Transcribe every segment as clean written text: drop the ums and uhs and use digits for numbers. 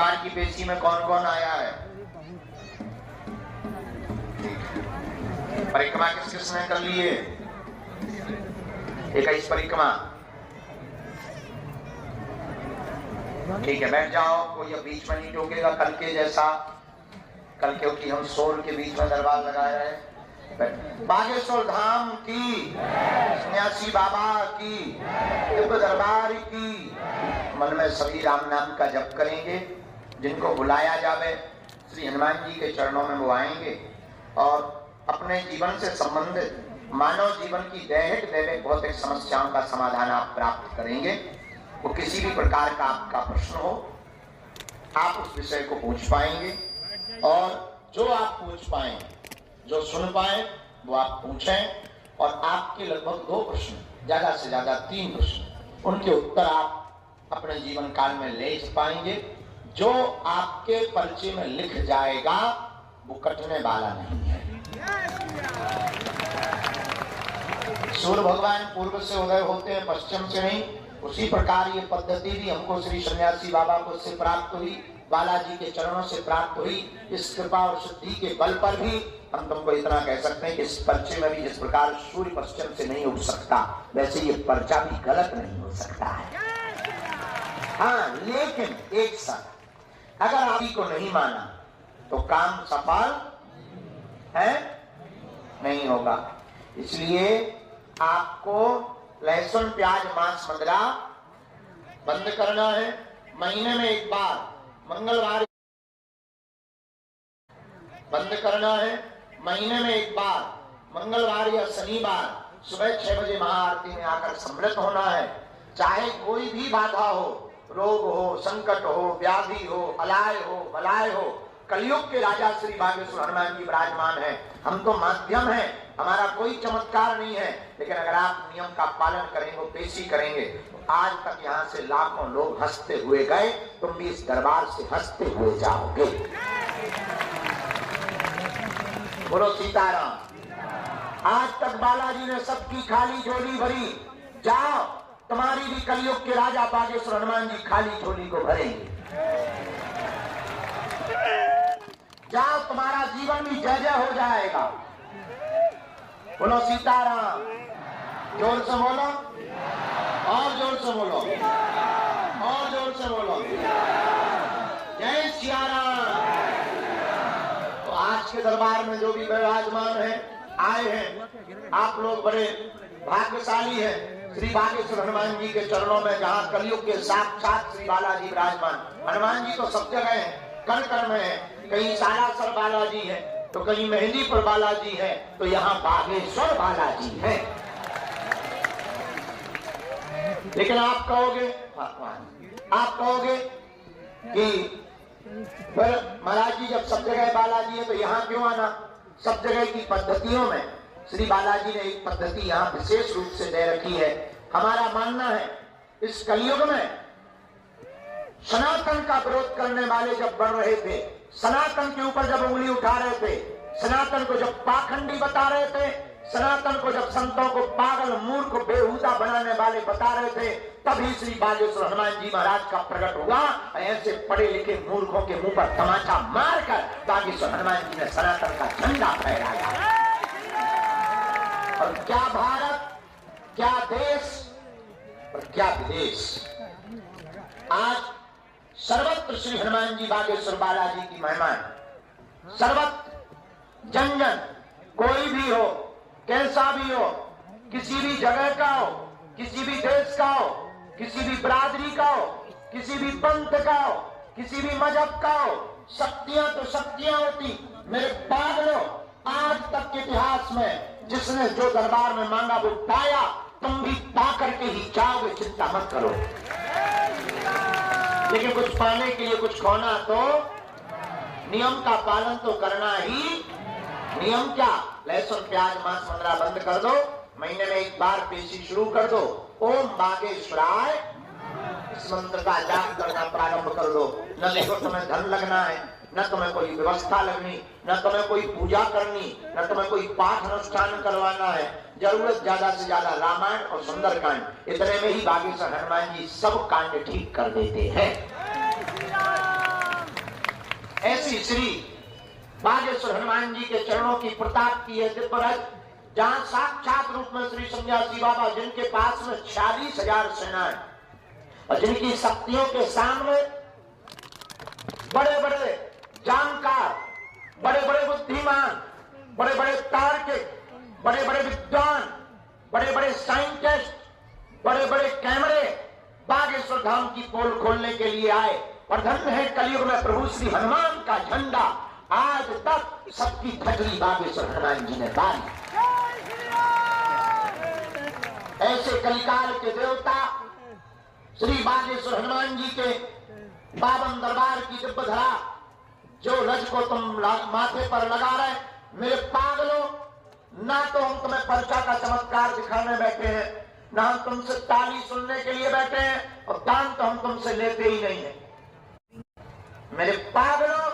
परिवार की पेशी में कौन कौन आया है? परिक्रमा किस किसने कर ली है? 21 परिक्रमा। ठीक है, बैठ जाओ, कोई अब बीच में नहीं टोकेगा। कल के जैसा, कल क्योंकि हम शोर के बीच में दरबार लगाए रहे। बागेश्वर धाम की, सन्यासी बाबा की, दिव्य दरबार की। मन में सभी राम नाम का जप करेंगे। जिनको बुलाया जावे श्री हनुमान जी के चरणों में वो आएंगे और अपने जीवन से संबंधित मानव जीवन की दैहिक दैविक भौतिक समस्याओं का समाधान आप प्राप्त करेंगे। वो किसी भी प्रकार का आपका प्रश्न हो, आप उस विषय को पूछ पाएंगे और जो आप पूछ पाए, जो सुन पाए वो आप पूछें और आपके लगभग 2 प्रश्न, ज्यादा से ज्यादा 3 प्रश्न, उनके उत्तर आप अपने जीवन काल में ले पाएंगे। जो आपके परिचय में लिख जाएगा वो कटने वाला नहीं है। सूर्य भगवान पूर्व से उदय होते हैं, पश्चिम से नहीं। उसी प्रकार ये पद्धति भी हमको श्री सन्यासी बाबा को से प्राप्त हुई, बालाजी के चरणों से प्राप्त हुई। इस कृपा और सिद्धि के बल पर भी हम तुमको इतना कह सकते हैं कि इस पर्चे में भी जिस प्रकार सूर्य पश्चिम से नहीं उठ सकता, वैसे ये पर्चा भी गलत नहीं हो सकता है। हाँ, लेकिन एक साथ अगर आप ही को नहीं माना तो काम सफल है नहीं होगा। इसलिए आपको लहसुन प्याज मांस मदिरा बंद करना है। महीने में एक बार मंगलवार बंद करना है। महीने में एक बार मंगलवार या शनिवार सुबह 6 बजे महाआरती में आकर सम्मिलित होना है। चाहे कोई भी बाधा हो, रोग हो, संकट हो, व्याधि हो, अलाय हो, बलाय हो, कलयुग के राजा श्री बागेश्वर हनुमान जी विराजमान है। हम तो माध्यम हैं, हमारा कोई चमत्कार नहीं है, लेकिन अगर आप नियम का पालन करेंगे, पेशी करेंगे, तो आज तक यहाँ से लाखों लोग हंसते हुए गए, तुम भी इस दरबार से हंसते हुए जाओगे। बोलो सीताराम। आज तक बालाजी ने सबकी खाली झोली भरी, जाओ तुम्हारी भी कलयुग के राजा बागेश्वर हनुमान जी खाली झोली को भरेंगे। जाओ, तुम्हारा जीवन भी जय जय हो जाएगा। बोलो सीताराम। जोर से बोलो, और जोर से बोलो, और जोर से बोलो, जय सिया राम। तो आज के दरबार में जो भी विराजमान है, आए हैं, आप लोग बड़े भाग्यशाली हैं। श्री बागेश्वर हनुमान जी के चरणों में, जहाँ कलयुग के साक्षात श्री बालाजी विराजमान। हनुमान जी तो सब जगह है, कण कण में है। कहीं सालासर बालाजी है, तो कहीं मेहंदीपुर बालाजी है, तो यहाँ बागेश्वर बालाजी है। लेकिन आप कहोगे, आप कहोगे कि फिर महाराज जी जब सब जगह बालाजी है तो यहाँ क्यों आना? सब जगह की पद्धतियों में श्री बालाजी ने एक पद्धति यहाँ विशेष रूप से दे रखी है। हमारा मानना है इस कलयुग में सनातन का विरोध करने वाले जब बढ़ रहे थे, सनातन के ऊपर जब उंगली उठा रहे थे, सनातन को जब पाखंडी बता रहे थे, सनातन को जब संतों को पागल मूर्ख बेहुदा बनाने वाले बता रहे थे, तभी श्री बागेश्वर हनुमान जी महाराज का प्रकट हुआ। ऐसे पढ़े लिखे मूर्खों के मुंह पर तमाचा मारकर बागेश्वर हनुमान जी ने सनातन का झंडा फहराया। और क्या भारत, क्या देश और क्या विदेश, आज सर्वत्र श्री हनुमान जी बागेश्वर बालाजी की महिमा। सर्वत्र जन जन, कोई भी हो, कैसा भी हो, किसी भी जगह का हो, किसी भी देश का हो, किसी भी बिरादरी का हो, किसी भी पंथ का हो, किसी भी मजहब का हो, शक्तियां तो शक्तियां होती। मेरे पागलों, आज तक के इतिहास में जिसने जो दरबार में मांगा वो पाया, तुम भी पा करके ही जाओगे, चिंता मत करो। लेकिन कुछ पाने के लिए कुछ खोना तो नियम का पालन तो करना ही। नियम क्या? लहसुन प्याज मांस मदिरा बंद कर दो, महीने में एक बार पेशी शुरू कर दो, ओम बागेश्वराय इस मंत्र का जाप करना प्रारंभ कर दो। न देखो तुम्हें धन लगना है, न तुम्हें कोई व्यवस्था लगनी, न तुम्हें कोई पूजा करनी, न तुम्हें कोई पाठ अनुष्ठान करवाना है। जरूरत ज्यादा से ज्यादा रामायण और सुंदरकांड, इतने में ही बागेश्वर हनुमान जी सब कांड ठीक कर देते हैं। ऐसी श्री बागेश्वर हनुमान जी के चरणों की प्रताप की है दिव्य रज, जहां साक्षात रूप में श्री सन्यासी बाबा, जिनके पास में 46,000 सेनाएं और जिनकी शक्तियों के सामने बड़े बड़े जानकार, बड़े बड़े बुद्धिमान, बड़े बड़े तार्किक, बड़े बड़े विद्वान, बड़े बड़े साइंटिस्ट, बड़े बड़े कैमरे बागेश्वर धाम की पोल खोलने के लिए आए। और धन्य है कलयुग में प्रभु श्री हनुमान का झंडा, आज तक सबकी धजली बागेश्वर हनुमान जी ने डाली। ऐसे कलिकाल के देवता श्री बागेश्वर हनुमान जी के पावन दरबार की दिव्य धरा, जो रज को तुम माथे पर लगा रहे, मेरे पागलों, ना तो हम तुम्हें पर्चा का चमत्कार दिखाने बैठे हैं, ना हम तुमसे ताली सुनने के लिए बैठे हैं, और दान तो हम तुमसे लेते ही नहीं है। मेरे पागलों,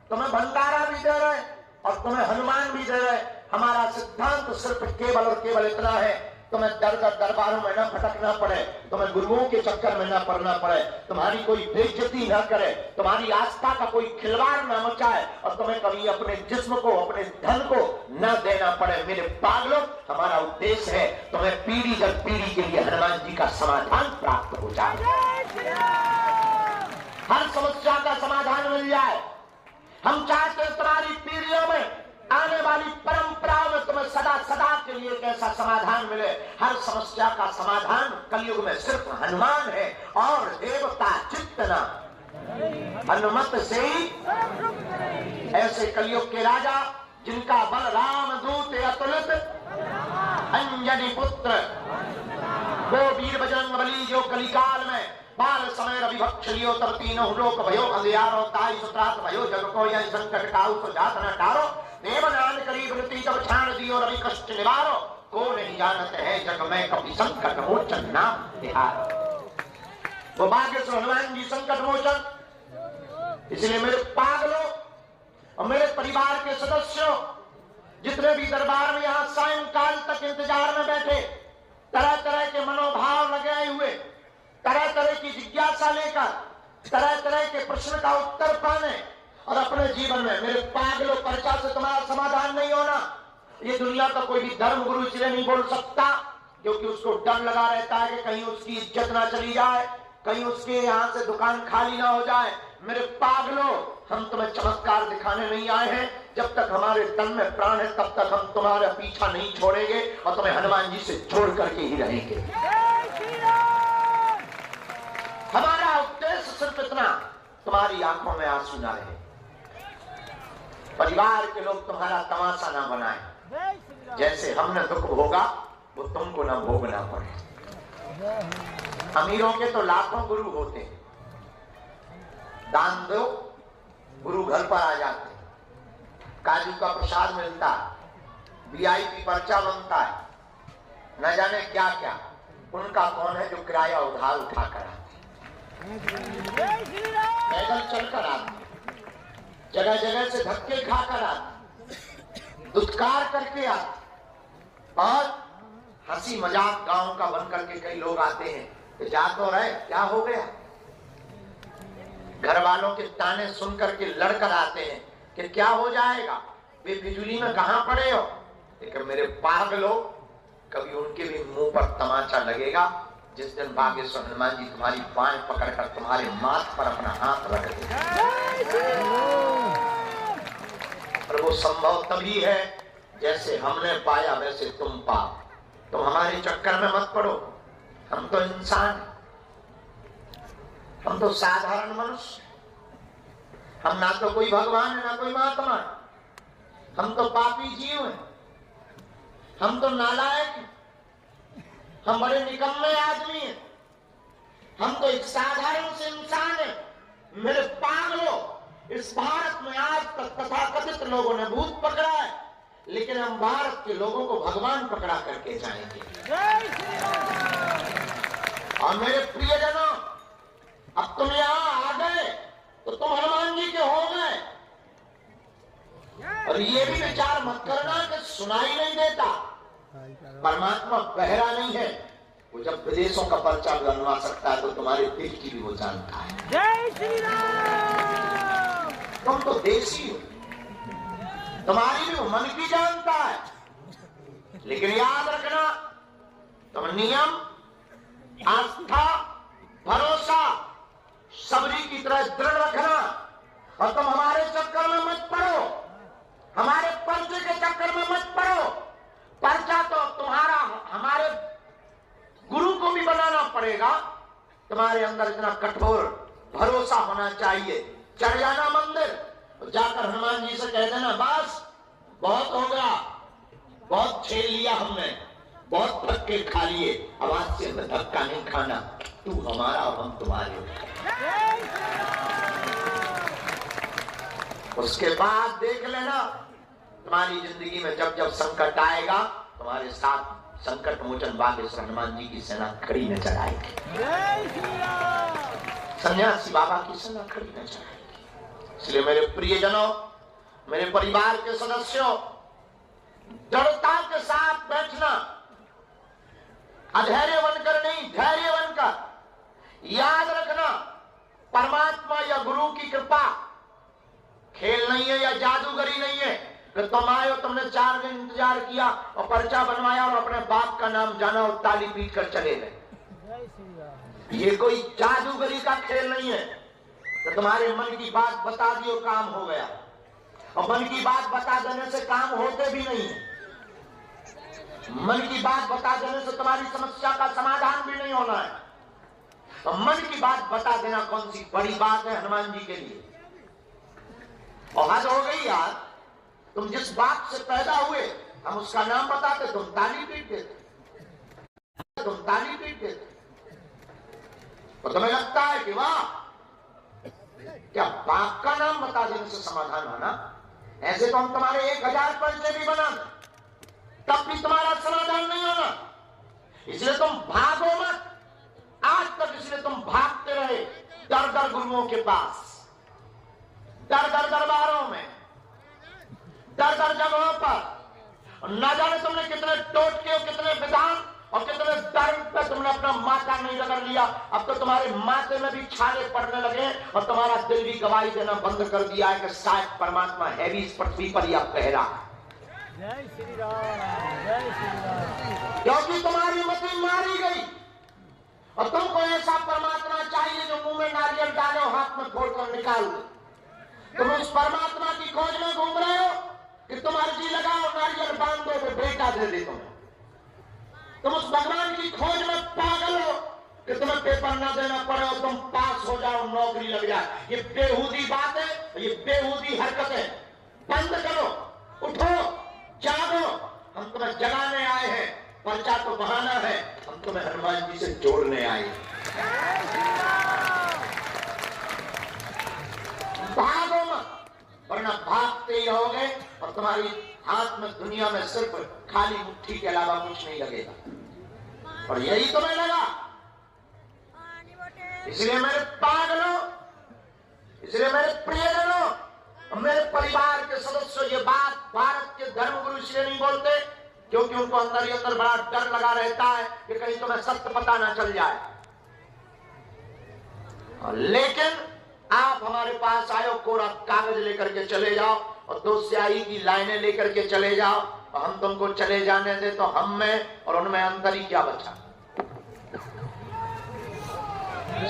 तुम्हें भंडारा भी दे रहे और तुम्हें हनुमान भी दे रहे। हमारा सिद्धांत सिर्फ केवल और केवल इतना है, तुम्हें दर दर दरबारों में न भटकना पड़े, तुम्हें गुरुओं के चक्कर में न पड़ना पड़े, तुम्हारी कोई बेइज्जती न करे, तुम्हारी आस्था का कोई खिलवाड़ न मचाए, और तुम्हें कभी अपने जिस्म को, अपने धन को न देना पड़े। मेरे पागलों, हमारा उद्देश्य है तुम्हें पीढ़ी दर पीढ़ी के लिए हनुमान जी का समाधान प्राप्त हो जाए, हर समस्या का समाधान मिल जाए। हम चाहते हैं तुम्हारी पीढ़ियों में, आने वाली परंपराओं में तुम्हें सदा सदा के लिए एक ऐसा समाधान मिले। हर समस्या का समाधान कलयुग में सिर्फ हनुमान है, और देवता चित्तना हनुमत से ही। ऐसे कलयुग के राजा, जिनका बल राम दूत अतुलित, अंजनी पुत्र वो वीर बजरंग बली, जो कलिकाल में बाल समय रवि भक्षलियो तब तीनों लोक भयो अंधियारो, ताई सुत्रात भयो जग को यह संकट काउ तो जात न टारो, देवनान करीब नृति जब छाण दियो रवि कष्ट निवारो, को नहीं जानत है जग में कभी संकट मोचन नाम तिहारो। वो बागेश्वर हनुमान जी संकट मोचन। इसलिए मेरे पागलों और मेरे परिवार के सदस्यों, जितने भी दरबार में यहाँ सायंकाल तक इंतजार में बैठे, तरह तरह के मनोभाव लगाए हुए, तरह तरह की जिज्ञासा लेकर, तरह तरह के प्रश्न का उत्तर पाने, और अपने जीवन में, मेरे पागलों, पर्चा से तुम्हारा समाधान नहीं होना। ये दुनिया का कोई भी धर्म गुरु इसलिए नहीं बोल सकता क्योंकि उसको डर लगा रहता है कि कहीं उसकी इज्जत ना चली जाए, कहीं उसके यहाँ से दुकान खाली ना हो जाए। मेरे पागलों, हम तुम्हें चमत्कार दिखाने नहीं आए हैं। जब तक हमारे तन में प्राण है तब तक हम तुम्हारा पीछा नहीं छोड़ेंगे, और तुम्हें हनुमान जी से जोड़ करके ही रहेंगे। हमारा उद्देश्य सिर्फ इतना, तुम्हारी आंखों में आंसू ना रहे, परिवार के लोग तुम्हारा तमाशा ना बनाए, जैसे हमने दुख भोगा वो तुमको ना भोगना पड़े। अमीरों के तो लाखों गुरु होते हैं, दान दो गुरु घर पर आ जाते हैं, काजू का प्रसाद मिलता है, VIP पर्चा बनता है, न जाने क्या क्या। उनका कौन है जो किराया उधार उठा कर आते, पैदल चलकर आते, जगह जगह से धक्के खाकर आते, दुत्कार करके आते, और हंसी मजाक गांव का बन करके कई लोग आते हैं कि जा तो रहे, क्या हो गया। घर वालों के ताने सुन करके लड़कर आते हैं कि क्या हो जाएगा, वे बिजली में कहां पड़े हो। लेकिन मेरे पागलों, कभी उनके भी मुंह पर तमाचा लगेगा जिस दिन बागेश्वर हनुमान जी तुम्हारी बाँह पकड़कर तुम्हारे माथ पर अपना हाथ रख देंगे। और वो संभव तभी है जैसे हमने पाया वैसे तुम पाओ। तुम हमारे चक्कर में मत पड़ो, हम तो इंसान, हम तो साधारण मनुष्य, हम ना तो कोई भगवान है ना कोई महात्मा, हम तो पापी जीव हैं, हम तो नालायक हैं, हम बड़े निकम्मे आदमी हैं, हम तो एक साधारण से इंसान हैं। मेरे पागलों, इस भारत में आज तक तथाकथित लोगों ने भूत पकड़ा है, लेकिन हम भारत के लोगों को भगवान पकड़ा करके जाएंगे। और मेरे प्रियजनों, अब तुम यहां आ गए तो तुम हनुमान जी के हो गए। और ये भी विचार मत करना कि सुनाई नहीं देता, परमात्मा बहरा नहीं है। वो जब विदेशों का पर्चा बनवा सकता है तो तुम्हारे दिल की भी वो जानता है। जय श्री राम। तुम तो देसी हो, तुम्हारी भी मन की जानता है, लेकिन याद रखना तुम नियम, आस्था, भरोसा सबरी की तरह दृढ़ रखना, और तुम हमारे चक्कर में मत पड़ो, हमारे पर्चे के चक्कर में मत पड़ो। पर्चा तो तुम्हारा हमारे गुरु को भी बनाना पड़ेगा। तुम्हारे अंदर इतना कठोर भरोसा होना चाहिए। चढ़ जाना मंदिर, जाकर हनुमान जी से कह देना बस बहुत हो गया, बहुत खेल लिया हमने, बहुत धक्के खा लिए, अब आज से हमें धक्का नहीं खाना, तू हमारा और हम तुम्हारे। उसके बाद देख लेना तुम्हारी जिंदगी में जब जब संकट आएगा, तुम्हारे साथ संकट मोचन बागेश्वर हनुमान जी की सेना खड़ी नजर आएगी, सन्यासी बाबा की सेना खड़ी नजर आएगी। इसलिए मेरे प्रियजनों, मेरे परिवार के सदस्यों, दृढ़ता के साथ बैठना, अधैर्य बनकर नहीं, धैर्य बनकर। याद रखना परमात्मा या गुरु की कृपा खेल नहीं है या जादूगरी नहीं है कि तुम आए हो, तुमने 4 दिन इंतजार किया और पर्चा बनवाया और अपने बाप का नाम जाना और ताली पीट कर चले गए। ये कोई जादूगरी का खेल नहीं है कि तुम्हारे मन की बात बता दियो काम हो गया, और मन की बात बता देने से काम होते भी नहीं है। मन की बात बता देने से तुम्हारी समस्या का समाधान भी नहीं होना है। तो मन की बात बता देना कौन सी बड़ी बात है हनुमान जी के लिए। और हद हो गई यार, तुम जिस बाप से पैदा हुए हम उसका नाम बताते, तुम ताली पीट देते, तुम ताली पीट देते। तो तुम्हें लगता है कि वाह, क्या बाप का नाम बता देने से समाधान होना? ऐसे तो हम तुम्हारे 1000 पर्चे भी बना दें, तब भी तुम्हारा समाधान नहीं होना। इसलिए तुम भागो मत। आज तक इसलिए तुम भागते रहे दर दर गुरुओं के पास, दर दर दरबारों में, दर दर जगहों पर। न जाने तुमने कितने टोटके और कितने विधान और कितने धर्म पे तुमने अपना माथा नहीं रगड़ लिया। अब तो तुम्हारे माथे में भी छाले पड़ने लगे और तुम्हारा दिल भी गवाही देना बंद कर दिया है कि शायद परमात्मा है भी इस पृथ्वी पर या पहरा। जय श्री राम, जय श्री राम। क्योंकि तुम्हारी मति मारी गई और तुमको ऐसा परमात्मा चाहिए जो मुंह में नारियल डाले और हाथ में फोड़कर निकाल दे। तुम उस परमात्मा की खोज में घूम रहे हो कि तुम अर्जी लगाओ, नारियल बांध दो तो बेटा दे दे तुम्हें। तुम उस भगवान की खोज में पागल हो कि तुम्हें पेपर ना देना पड़े और तुम पास हो जाओ, नौकरी लग जाए। ये बेहूदी बात है, ये बेहूदी हरकत है। बंद करो, उठो, जागो। हम तुम्हें जगाने आए हैं, पर्चा तो बहाना है, हम तुम्हें हनुमान जी से जोड़ने आए हैं। भागो मत, वरना भागते ही रहोगे और तुम्हारी हाथ में दुनिया में सिर्फ खाली मुट्ठी के अलावा कुछ नहीं लगेगा। और यही तुम्हें लगा। इसलिए मेरे पागलों, इसलिए मेरे प्रियजनों, मेरे परिवार के सदस्यों, ये बात भारत के धर्मगुरु इसलिए नहीं बोलते क्योंकि उनको अंदर ही अंदर बड़ा डर लगा रहता है कि कहीं तुम्हें सत्य पता ना चल जाए। लेकिन आप हमारे पास आए, कोरा कागज लेकर के चले जाओ और 2 स्याही की लाइनें लेकर के चले जाओ और हम तुमको चले जाने दे, तो हम में और उनमें अंतर ही क्या बचा।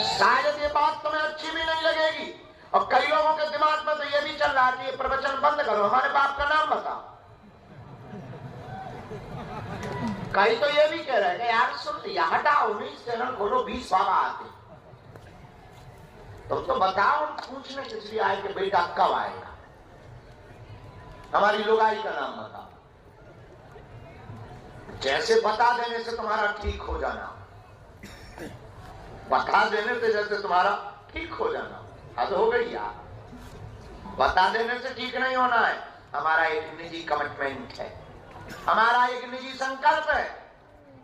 शायद ये बात तुम्हें अच्छी भी नहीं लगेगी और कई लोगों के दिमाग में तो ये भी चल रहा है कि ये प्रवचन बंद करो, हमारे बाप का नाम बताओ। कई तो ये भी कह रहे हैं यार सुन लिया, हटाओ, 19 चैनल खोलो, 20 बाबा आते। तुम तो बताओ, पूछने के लिए आए कि बेटा कब आएगा, हमारी लुगाई का नाम बताओ। जैसे बता देने से तुम्हारा ठीक हो जाना, बता देने से जैसे तुम्हारा ठीक हो जाना, हद हो गई यार। बता देने से ठीक नहीं होना है। हमारा एक निजी कमिटमेंट है, हमारा एक निजी संकल्प है,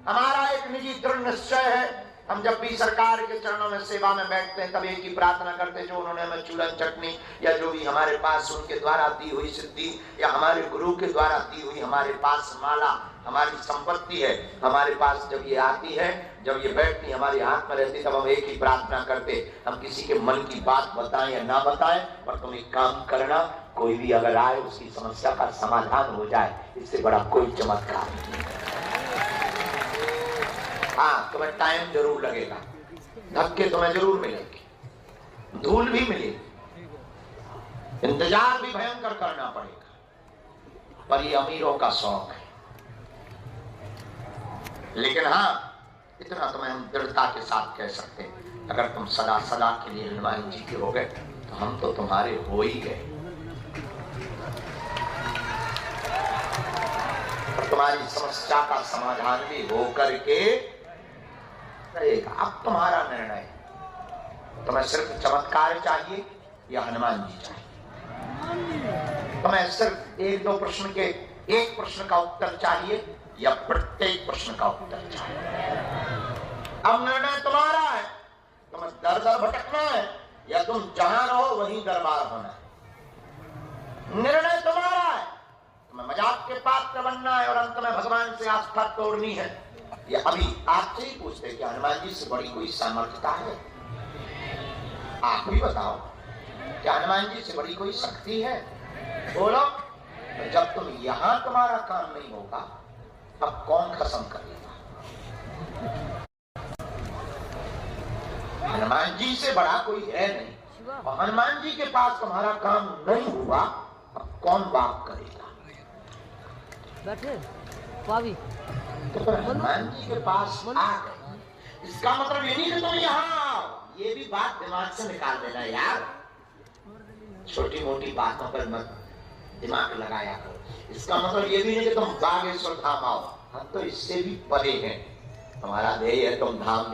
हमारा एक निजी दृढ़ निश्चय है हम जब भी सरकार के चरणों में सेवा में बैठते हैं तब एक ही प्रार्थना करते हैं, जो उन्होंने हमें चूरन चटनी या जो भी हमारे पास उनके द्वारा दी हुई सिद्धि या हमारे गुरु के द्वारा दी हुई हमारे पास माला, हमारी संपत्ति है, हमारे पास जब ये आती है, जब ये बैठती हमारे हाथ में रहती, तब हम एक ही प्रार्थना करते, हम किसी के मन की बात बताएं या ना बताएं, पर तुम एक काम करना, कोई भी अगर आए उसकी समस्या का समाधान हो जाए, इससे बड़ा कोई चमत्कार नहीं। हाँ, तुम्हें टाइम जरूर लगेगा, धक्के तुम्हें जरूर मिलेंगे, धूल भी मिलेगी, इंतजार भी भयंकर करना पड़ेगा, पर ये अमीरों का शौक है। लेकिन हाँ, इतना तो हम दृढ़ता के साथ कह सकते हैं, अगर तुम सदा सदा के लिए हनुमान जी के हो गए तो हम तो तुम्हारे हो ही गए। तुम्हारी समस्या का समाधान भी हो करके रहेगा। अब तुम्हारा निर्णय, तुम्हें सिर्फ चमत्कार चाहिए या हनुमान जी चाहिए? तुम्हें सिर्फ एक दो प्रश्न के एक प्रश्न का उत्तर चाहिए या प्रत्येक प्रश्न का उत्तर चाहिए? अब निर्णय तुम्हारा है, तुम्हें दर दर भटकना है या तुम जहां रहो वहीं दरबार होना है। निर्णय तुम्हारा है, तुम्हें मजाक के पात्र बनना है और अंत में भगवान से आस्था तोड़नी है, या अभी आपसे ही पूछते कि हनुमान जी से बड़ी कोई सामर्थ्यता है? आप भी बताओ, क्या हनुमान जी से बड़ी कोई शक्ति है? बोलो। जब तुम यहां तुम्हारा काम नहीं होगा, अब कौन कसम करेगा? हनुमान जी से बड़ा कोई है नहीं, और हनुमान जी के पास तुम्हारा काम नहीं हुआ, अब कौन बात करेगा? बैठे पावी तो हनुमान जी के पास आ गए, इसका मतलब ये नहीं कि तुम यहाँ आओ, ये भी बात दिमाग से निकाल देना यार। छोटी मोटी बातों पर मत दिमाग लगाया करो। इसका मतलब ये भी नहीं कि तुम बागेश्वर धाम आओ, हम तो इससे भी परे हैं। हमारा ध्येय है तुम धाम भी